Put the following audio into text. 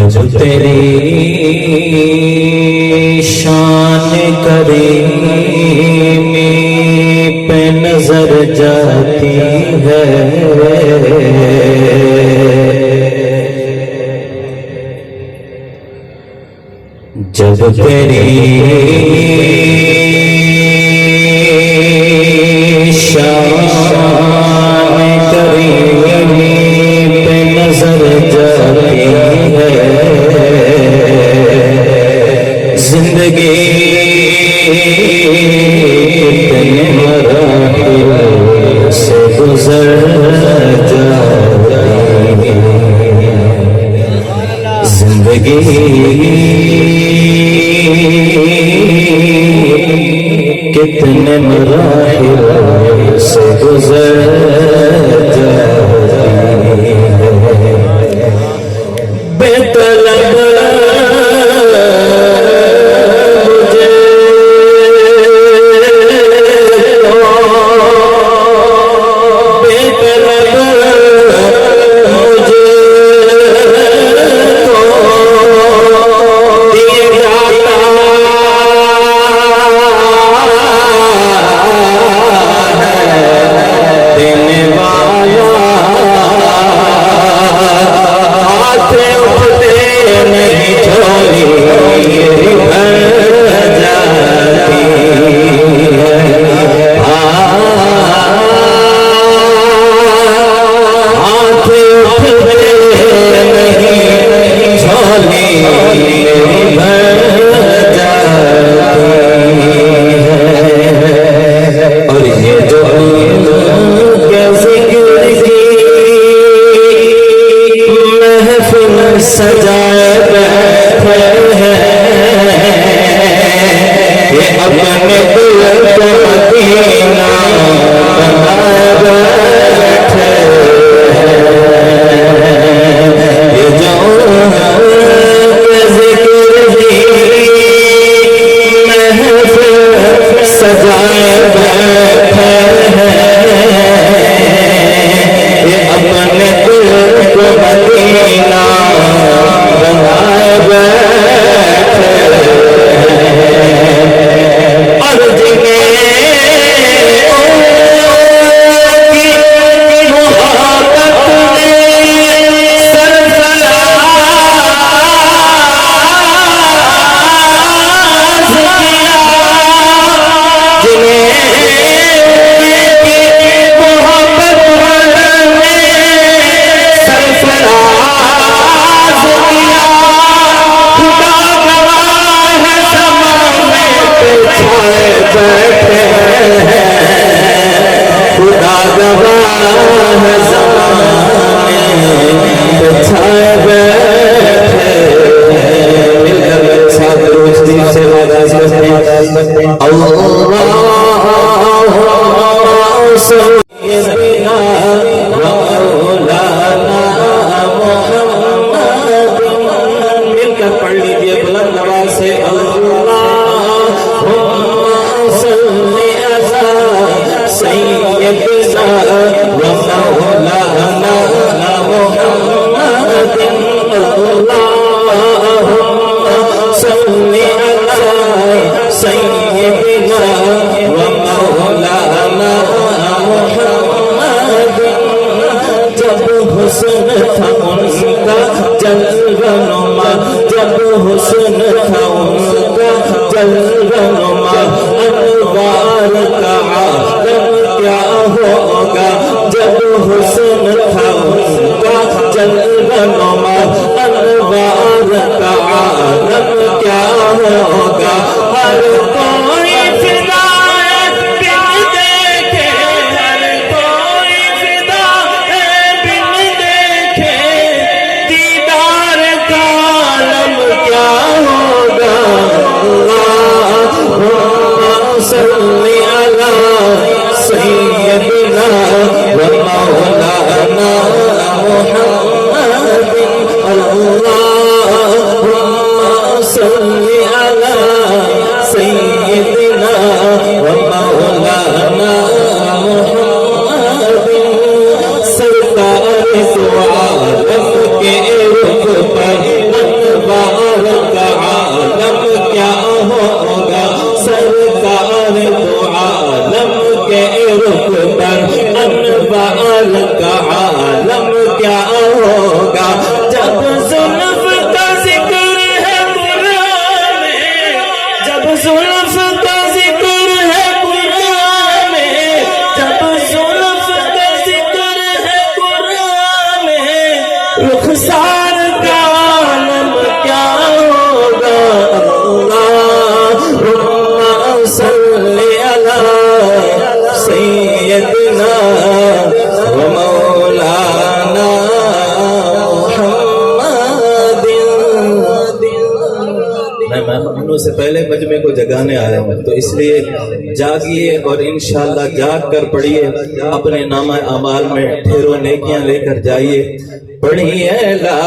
جب تیری شان کریمی پہ نظر جاتی ہے، جب تیری شان کریمی پہ نظر جاتی ہے، زندگی کتنے مراحل سے گزر جاتی ہے، زندگی کتنے مراحل سے گزر جاتی ہے، بے طلب مجھے بے طلب مجھے دیے جاتا دینے والا، ہاتھ اٹھتے نہیں جھولی بھر جاتی ہے، ہاتھ اٹھتے نہیں جھولی بھر جاتی ہے، اور یہ جو سجائے بیٹھے ہیں، یہ اپنے دل کو مدینہ بنائے بیٹھے ہیں، یہ جو ذکر کی محفل سجائے بیٹھے ہیں، یہ اپنے دل کو مدینہ بنائے بیٹھے ہیں، اور جنہیں کی محبت نے سرفراز کیا، جنہیں کی محبت نے سرفراز کیا، خدا گواہ ہے زمانے پہ چھائے بیٹھے ہیں، خدا گواہ ہے زمانے پہ چھائے بیٹھے ہیں، مل کر ساتھ روشنی سے آغاز کرتے ہیں، اللہم صلی سیدنا مولانا محمد، مل کر پڑھ لیجئے بلند آواز سے، اللہم صلی علی سیدنا مولانا محمد، اللہم صلی علی سیدنا مولانا محمد، جب حسن تھا ان کا جلوہ نما، جب حسن تھا ان کا جلوہ نما، انوار کا عالم کیا ہوگا، جب حسن تھا ان کا جلوہ نما، انوار کا عالم کیا ہوگا، ہر کوئی فدا ہے بن دیکھے، ہر کوئی فدا ہے بن دیکھے، دیدار کا عالم کیا ہوگا، اللہم صلی علی سیدنا و مولانا محمد، اللہم صلی علی سیدنا و مولانا محمد، سرکار دو عالم کے رخ پر سے پہلے مجمع کو جگانے آیا ہوں، تو اس لیے جاگیے اور انشاءاللہ جاگ کر پڑھیے، اپنے نامہ اعمال میں ڈھیروں نیکیاں لے کر جائیے۔ پڑھیے لا